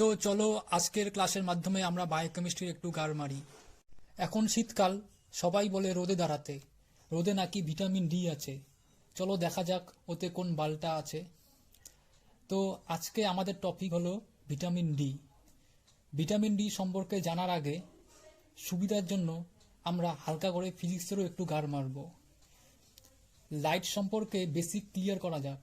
তো চলো আজকের ক্লাসের মাধ্যমে আমরা বায়োকেমিস্ট্রির একটু গার মারি। এখন শীতকাল, সবাই বলে রোদে দাঁড়াতে, রোদে নাকি ভিটামিন ডি আছে। চলো দেখা যাক ওতে কোন বালটা আছে। তো আজকে আমাদের টপিক হলো ভিটামিন ডি। ভিটামিন ডি সম্পর্কে জানার আগে সুবিধার জন্য আমরা হালকা করে ফিজিক্সেরও একটু গার মারব। লাইট সম্পর্কে বেসিক ক্লিয়ার করা যাক।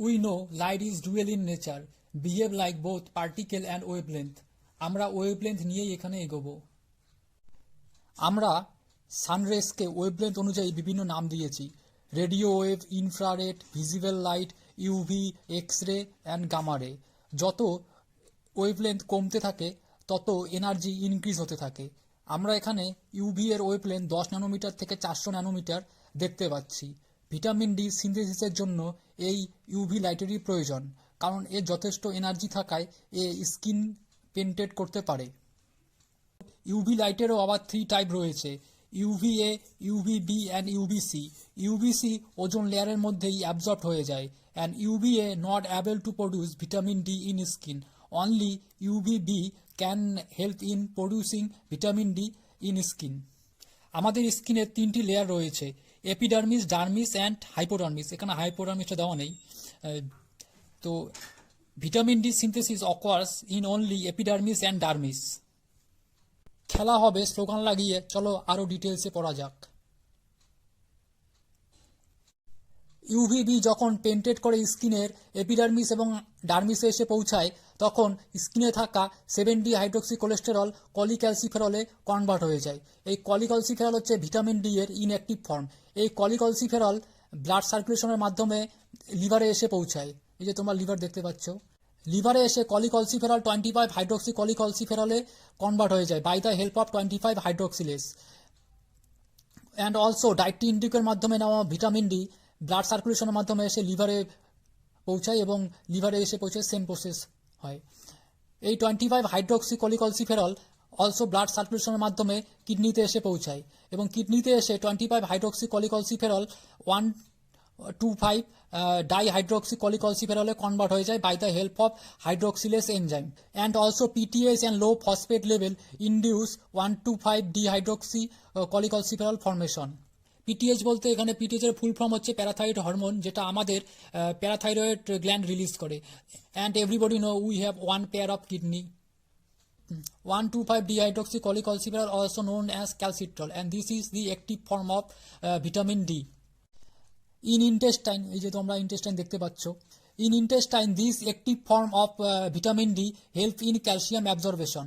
We know light is dual in nature, behave like both particle and wavelength. আমরা ওয়েভলেন্থ নিয়েই এখানে এগোবো। আমরা সানরেসকে ওয়েভলেন্থ অনুযায়ী বিভিন্ন নাম দিয়েছি: radio wave, infrared, visible light, UV, X ray and gamma ray. যত ওয়েভলেন্থ কমতে থাকে তত এনার্জি ইনক্রিজ হতে থাকে। আমরা এখানে ইউভি এর ওয়েভলেন্থ 10 ন্যানোমিটার থেকে 400 ন্যানোমিটার দেখতে পাচ্ছি। ভিটামিন ডি সিনথেসিসের জন্য এই ইউভি লাইটেরই প্রয়োজন, কারণ এর যথেষ্ট এনার্জি থাকায় এ স্কিন পেন্টেড করতে পারে। ইউভি লাইটেরও আবার 3 টাইপ রয়েছে: UVA, UVB and UVC. UVC ozone লেয়ারের মধ্যেই অ্যাবজর্ব হয়ে যায়, and UVA not able to produce vitamin D in skin. Only UVB can help in producing vitamin D in skin. আমাদের স্কিনের 3টি লেয়ার রয়েছে: এপিডার্মিস, ডার্মিস অ্যান্ড হাইপোডার্মিস। এখানে হাইপোডার্মিসটা দেওয়া নেই। তো vitamin D synthesis occurs in only epidermis and dermis. খেলা হবে স্লোগান লাগিয়ে, চলো আরো ডিটেলসে পড়া যাক। ইউভিবি যখন পেন্টেড করে স্কিনের এপিডার্মিস এবং ডার্মিসে এসে পৌঁছায়, তখন স্কিনে থাকা 7D হাইড্রোক্সি কোলেস্টেরল কলিক্যালসিফেরলে কনভার্ট হয়ে যায়। এই কলিক্যালসিফেরল হচ্ছে ভিটামিন ডি এর ইনঅ্যাক্টিভ ফর্ম। এই কলিক্যালসিফেরল ব্লাড সার্কুলেশনের মাধ্যমে লিভারে এসে পৌঁছায়। এই যে তোমরা লিভার দেখতে পাচ্ছ, লিভারে এসে কলিক্যালসিফেরল 25 হাইড্রোক্সি কলিক্যালসিফেরলে কনভার্ট হয়ে যায় by the help of 25 hydroxylase. And also dietary ইনটেকের মাধ্যমে নেওয়া ভিটামিন ডি ব্লাড সার্কুলেশনের মাধ্যমে এসে লিভারে পৌঁছায় এবং লিভারে এসে পৌঁছে সেম প্রসেস হয়। এই 25 হাইড্রোক্সি কলিক্যালসিফেরল অলসো ব্লাড সার্কুলেশনের মাধ্যমে কিডনিতে এসে পৌঁছায় এবং কিডনিতে এসে 25 হাইড্রোক্সি কলিক্যালসিফেরল 125 ডাইহাইড্রোক্সি কলিক্যালসিফেরলে কনভার্ট হয়ে যায় by the help of hydroxylase enzyme. And also PTH and low phosphate level induce 125 dihydroxy cholecalciferol formation. PTH বলতে এখানে পিটিএইচ এর ফুল ফর্ম হচ্ছে প্যারাথাইরয়েড হরমোন, যেটা আমাদের প্যারাথাইরয়েড গ্ল্যান্ড রিলিজ করে। And everybody know we have one pair of kidney. 125 dihydroxy কলিক্যালসিফেরল also known as calcitrol, and this is the active form of vitamin D. In intestine, এই যে তোমরা intestine দেখতে পাচ্ছ, in intestine this active form of vitamin D help in calcium absorption.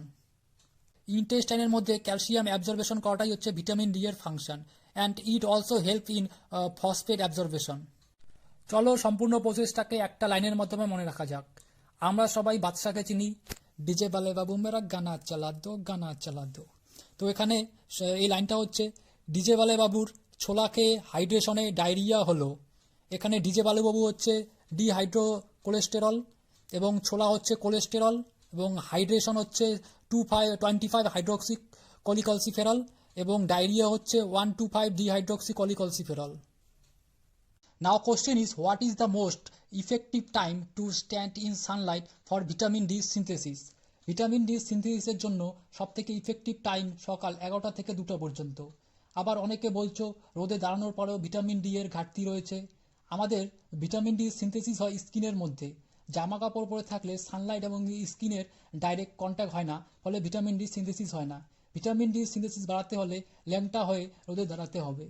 ইন্টেস্টাইনের মধ্যে calcium absorption করাটাই হচ্ছে vitamin D এর function, and it also help in phosphate absorption. চলো সম্পূর্ণ প্রসেসটাকে একটা লাইনের মাধ্যমে মনে রাখা যাক। আমরা সবাই বাদশাকে চিনি, ডিজে বালে বাবু মেরা গানা চালা দো, গানা চালা দো। তো এখানে এই লাইনটা হচ্ছে ডিজে বালে বাবুর ছোলা খেয়ে হাইড্রেশনে ডায়রিয়া হলো। এখানে ডিজে বালে বাবু হচ্ছে ডিহাইড্রো কোলেস্টেরল এবং ছোলা হচ্ছে কোলেস্টেরল এবং হাইড্রেশন হচ্ছে 25 হাইড্রোক্সি কলিক্যালসিফেরল এবং ডায়রিয়া হচ্ছে 125 dihydroxy কলিক্যালসিফেরল। Now question is, what is the most effective time to stand in sunlight for vitamin D synthesis? Vitamin D সিনথেসিসের জন্য সবথেকে ইফেক্টিভ টাইম সকাল 11টা থেকে 2টা পর্যন্ত। আবার অনেকে বলছো রোদে দাঁড়ানোর পরেও ভিটামিন ডি এর ঘাটতি রয়েছে। আমাদের ভিটামিন ডি সিনথেসিস হয় স্কিনের মধ্যে। জামা কাপড় পরে থাকলে সানলাইট এবং স্কিনের ডাইরেক্ট কন্ট্যাক্ট হয় না, ফলে ভিটামিন ডি সিনথেসিস হয় না। ভিটামিন ডি সিনথেসিস বাড়াতে হলে ল্যাংটা হয়ে রোদে দাঁড়াতে হবে।